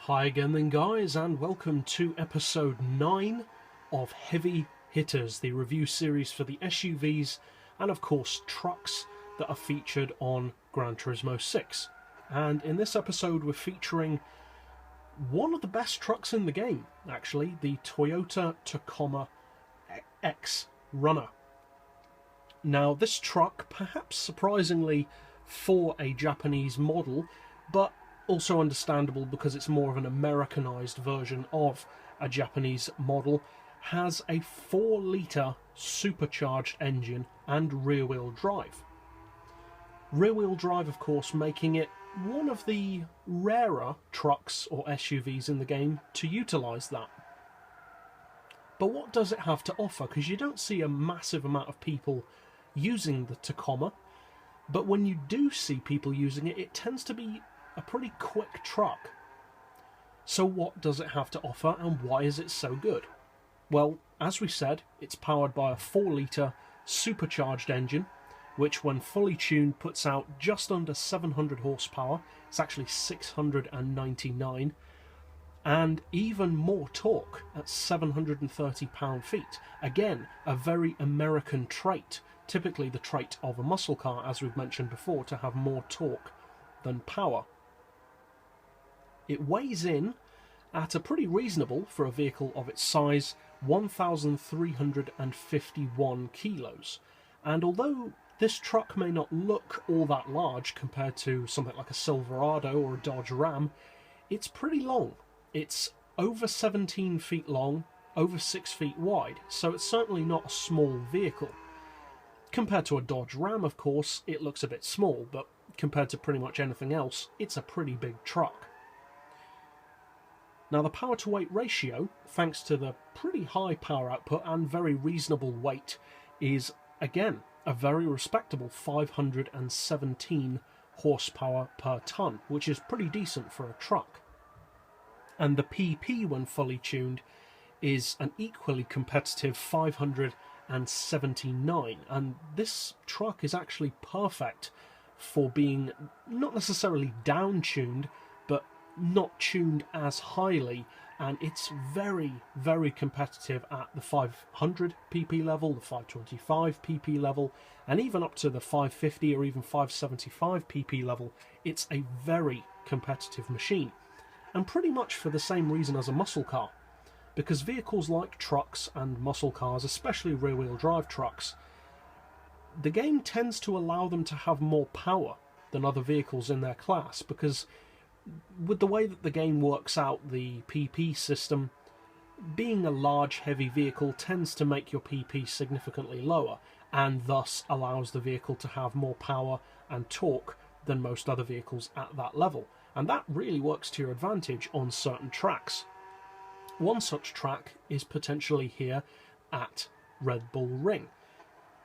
Hi again then guys, and welcome to episode 9 of Heavy Hitters, the review series for the SUVs and of course trucks that are featured on Gran Turismo 6. And in this episode we're featuring one of the best trucks in the game, actually, the Toyota Tacoma X-Runner. Now this truck, perhaps surprisingly for a Japanese model, but also understandable because it's more of an Americanized version of a Japanese model, has a 4-litre supercharged engine and rear-wheel drive. Rear-wheel drive, of course, making it one of the rarer trucks or SUVs in the game to utilise that. But what does it have to offer? Because you don't see a massive amount of people using the Tacoma, but when you do see people using it, it tends to be a pretty quick truck. So what does it have to offer and why is it so good? Well, as we said, it's powered by a 4-litre supercharged engine, which when fully tuned puts out just under 700 horsepower. It's actually 699, and even more torque at 730 pound-feet. Again, a very American trait, typically the trait of a muscle car, as we've mentioned before, to have more torque than power. It weighs in at a pretty reasonable, for a vehicle of its size, 1,351 kilos. And although this truck may not look all that large compared to something like a Silverado or a Dodge Ram, it's pretty long. It's over 17 feet long, over 6 feet wide, so it's certainly not a small vehicle. Compared to a Dodge Ram, of course, it looks a bit small, but compared to pretty much anything else, it's a pretty big truck. Now the power to weight ratio, thanks to the pretty high power output and very reasonable weight, is again a very respectable 517 horsepower per tonne, which is pretty decent for a truck. And the PP when fully tuned is an equally competitive 579, and this truck is actually perfect for being not necessarily down-tuned, but not tuned as highly, and it's very, very competitive at the 500 pp level, the 525 pp level, and even up to the 550 or even 575 pp level. It's a very competitive machine, and pretty much for the same reason as a muscle car, because vehicles like trucks and muscle cars, especially rear-wheel drive trucks, the game tends to allow them to have more power than other vehicles in their class, because with the way that the game works out the PP system, being a large heavy vehicle tends to make your PP significantly lower, and thus allows the vehicle to have more power and torque than most other vehicles at that level. And that really works to your advantage on certain tracks. One such track is potentially here at Red Bull Ring,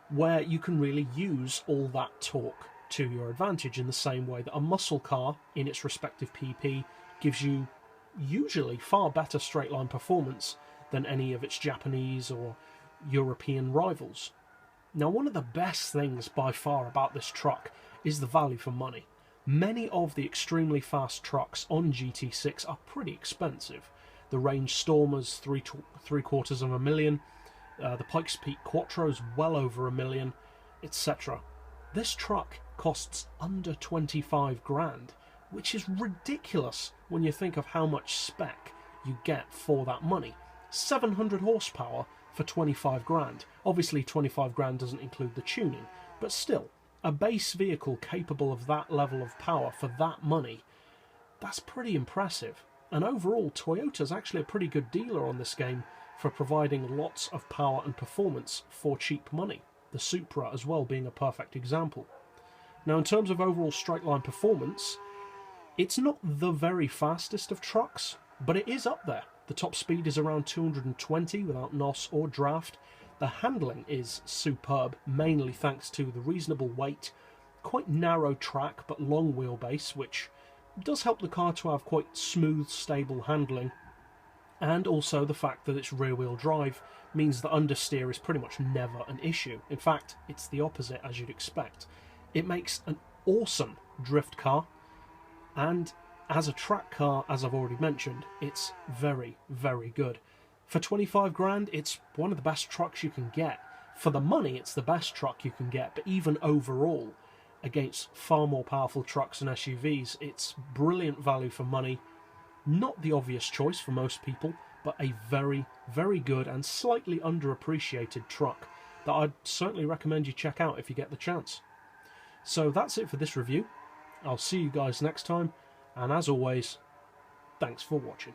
where you can really use all that torque to your advantage in the same way that a muscle car in its respective PP gives you usually far better straight line performance than any of its Japanese or European rivals. Now, one of the best things by far about this truck is the value for money. Many of the extremely fast trucks on GT6 are pretty expensive. The Range Stormer's $750,000, the Pikes Peak Quattro's well over $1 million, etc. This truck costs under 25 grand, which is ridiculous when you think of how much spec you get for that money. 700 horsepower for 25 grand. Obviously 25 grand doesn't include the tuning, but still, a base vehicle capable of that level of power for that money, that's pretty impressive. And overall, Toyota's actually a pretty good dealer on this game for providing lots of power and performance for cheap money. The Supra as well being a perfect example. Now, in terms of overall straight line performance, it's not the very fastest of trucks, but it is up there. The top speed is around 220 without NOS or draft. The handling is superb, mainly thanks to the reasonable weight, quite narrow track but long wheelbase, which does help the car to have quite smooth, stable handling, and also the fact that it's rear-wheel drive means that understeer is pretty much never an issue. In fact, it's the opposite, as you'd expect. It makes an awesome drift car, and as a track car, as I've already mentioned, it's very, very good. For 25 grand, it's one of the best trucks you can get. For the money, it's the best truck you can get, but even overall, against far more powerful trucks and SUVs, it's brilliant value for money. Not the obvious choice for most people, but a very, very good and slightly underappreciated truck that I'd certainly recommend you check out if you get the chance. So that's it for this review. I'll see you guys next time, and as always, thanks for watching.